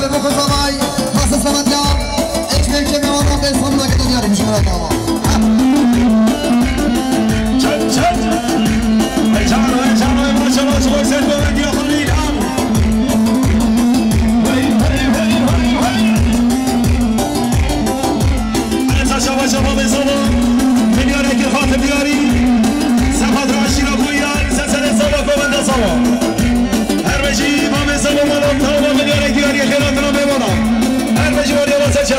جواب بکن زمای پس سمت جام اکمل که میوانم به اسم رو که دنیا رو میشه برای داما چل چل ای چانوی باشا باش باید سر بودن دیا خونید هم ازشا باشا با بزنم میلیاره که خاطر بیاری سفت راشی را بویان سسر سالا کوبنده سالا هر بجی با بزنم مالم تا با میلیاره گیاری خیرات را بمانم هر بجی باری واسه چه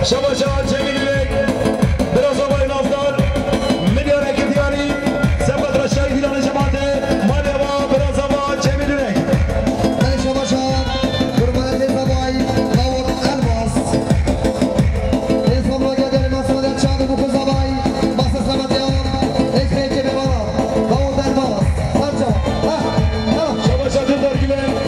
Şabaşa Türk Türküler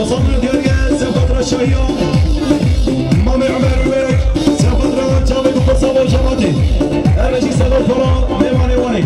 تصمم دیاری سفر شایان مامی عمر وی سفر جاوید قصاب و جماعتی ارجی سفر فرا میوانی وانی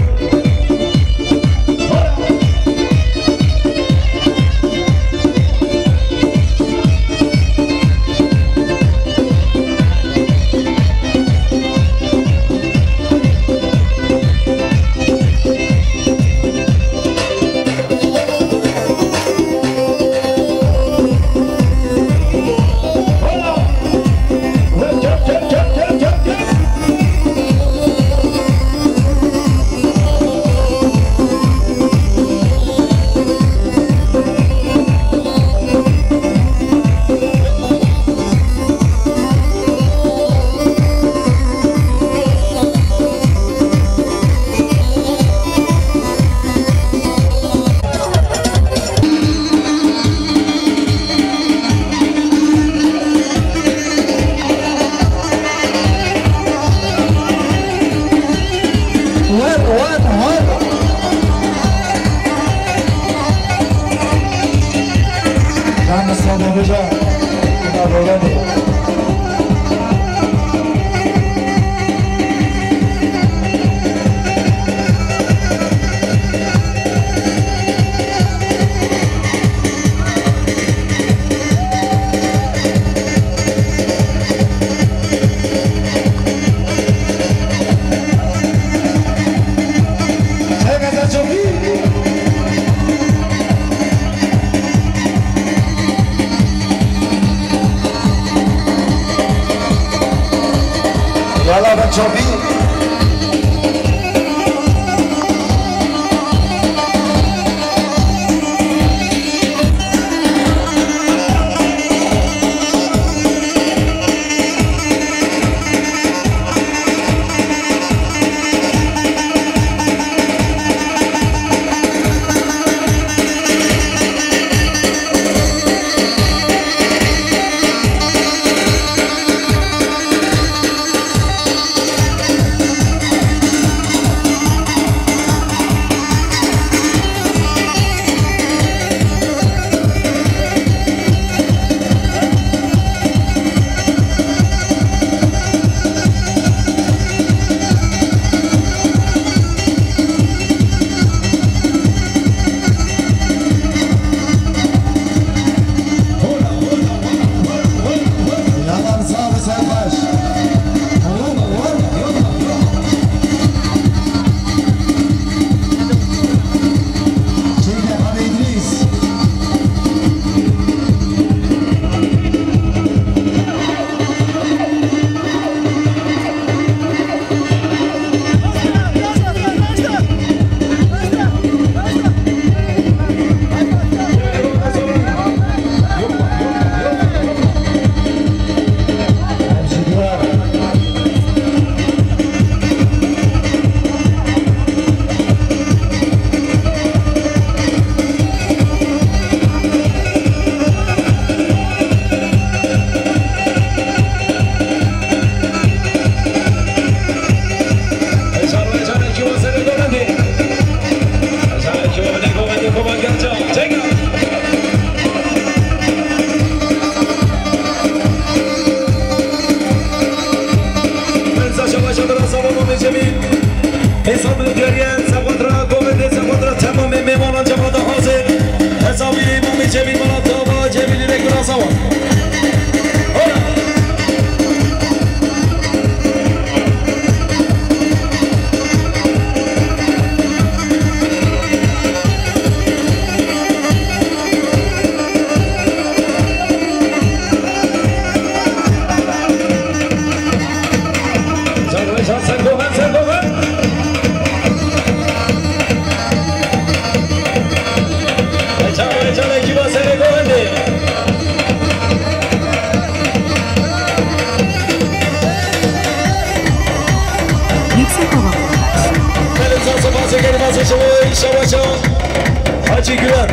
Hacı Güven.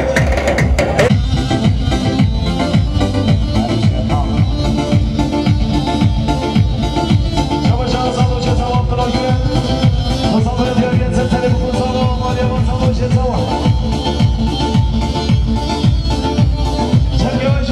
Çekiyor.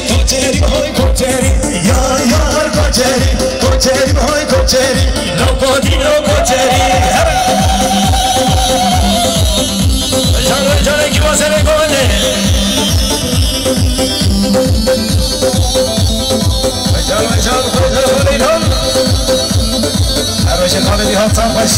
Koçeri, حالی ها تنبش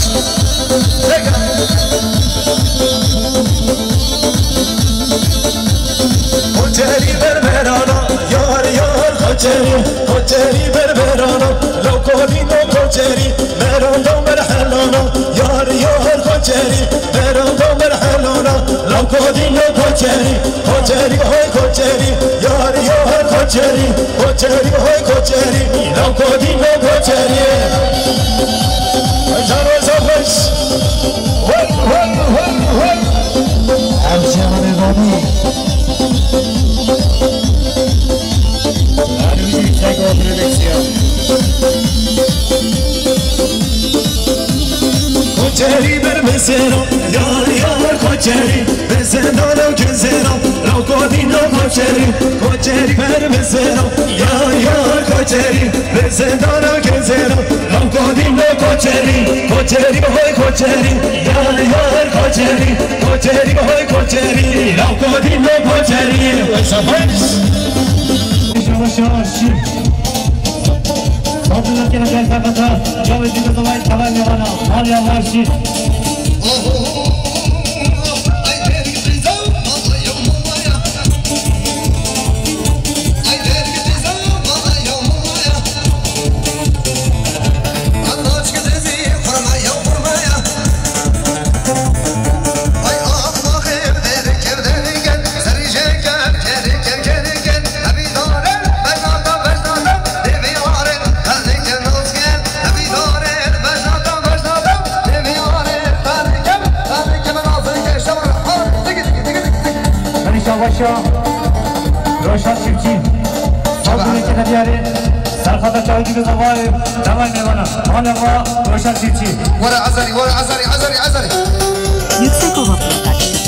خجری بربرانا یار یار خجری بربرانا لو کودی نو خجری مران دو مرحلانا یار یار خجری مران دو مرحلانا لو کودی نو خجری های خجری یار یار خجری های خجری لو کودی نو خجری جانو زفش وای همچنان نظامی خجری بر مسیرم یار یار خجری به زندانم گذرم رو کودی نو خجری بر مسیرم یار یار خجری به زندانم گذرم رو کودی نو خجری های خجری یار یار خجری های خجری رو کودی نو خجری Fazla kere gel fakata, Cavit Dikkat Olay Tavan Yavana, Malya Varşi. Başa, Roşan Çiftçi, Sağlıklı ülkede diyarı, Sarfada Çağ gibi zavayı, Devam Mevana, Malava, Roşan Çiftçi. Vara azari. Yüksek Ova Production.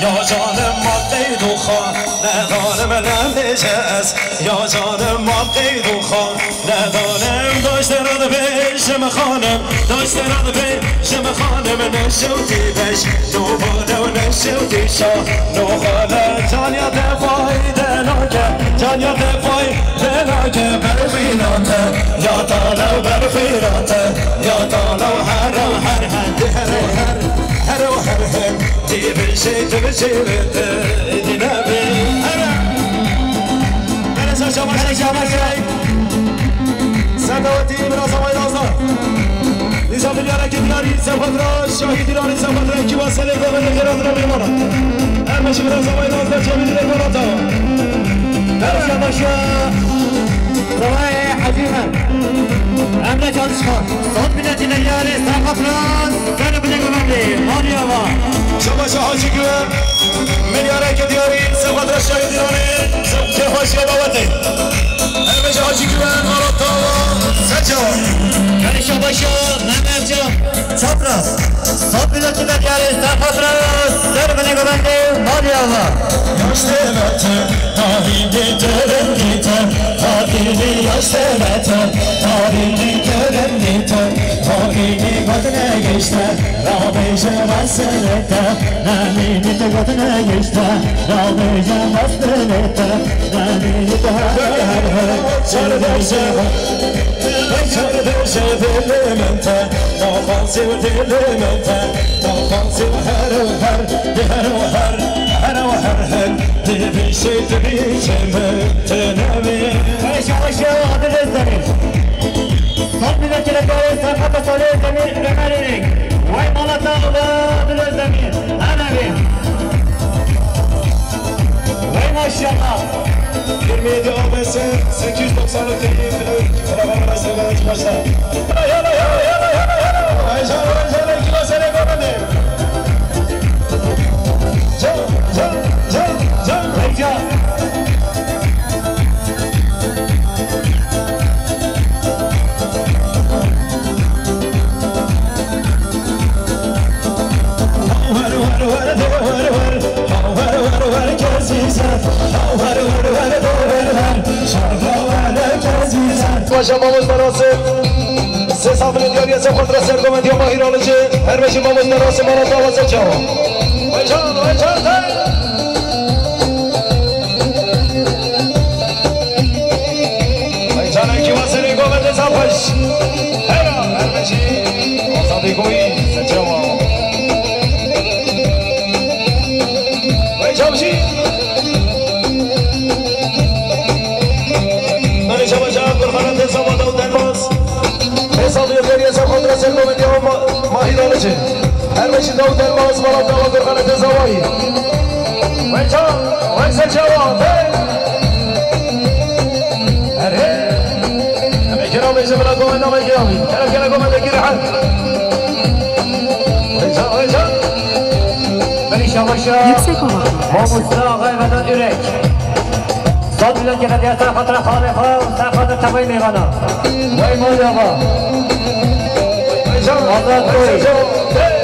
یا جانم ما قید و خان ندانم نمیشست یا جانم ما قید و خان ندانم داشته رد پیشم خانم داشته رد پیشم خانم نشوتی بش دوباره و نشوتی شاه نو خانه جان یا دفاعی دلاکه جان یا دفاعی دلاکه بر فیراته یا تالو بر فیراته یا تالو هر تبشر دينابي أنا شامشي سادواتي براسا ويرازا نظام اليارا كدياري سفدرا شاهي ديراني سفدرا كي وصل الضمن الجرادرا بالمرة أما شي براسا ويرازا جميل الكراتا أنا شامشي Zavay Haziman Emre Çalışkan Son milletine yari Sakatran Seni bile güvenli Manyava Şabaşa Hacı Güven Milyar Ekediyor'u Sakatran Şahidiyor'u Sevke Hoşya Babati Ermece Hacı Güven Arattava Seçava Yani Şabaşa Mehmetcan Çapraz Son milletine yari Sakatran Seni bile güvenli Manyava Yaş devete Tarihini gören yeter Tarihini yaş devete Tarihini gören yeter Tarihini kadına geçler Rabeyce vasılete Namini de kadına geçler Rabeyce vasılete Namini de her Çardayse Çardayse Dilemente Dağan sev dilemente Dağan sev her bir şey tenevi Aşağı adı Özdemir Son milletine göre Sakata Salih Özdemir Ömer'in Vay Malatağlı adı Özdemir Enevi Vay maşallah 27 ABS 890'lık değil Kalabalığa sevgiler çıkaçlar Yana Ayşan'a 2 sene görmedim Can Recep Başlamamız arası Ses abone ediyor yasa kontra sergom ediyor mahir alıcı Her başlamamız arası bana dava seçiyor Aycan Aycan'a iki vaseni gomede zapaş Hera her beşi Osadı goyi seçiyor Aycan'cı Kurhan'ın zavada utanmaz Hesabıyor veriyese kontra sergom ediyor mahir alıcı Her beşinde utanmaz bana dava Kurhan'ın zavayı Aycan seçiyor Leyse bana komanda mı kirami? Kera komanda kirahat. Aycan. Beni Şabaşa Mahmut'la gaybadan ürek Son milletine diye Sakatran Halifa Sakatran Tabay Meyvana Vay Manyava Aycan. Azat Koy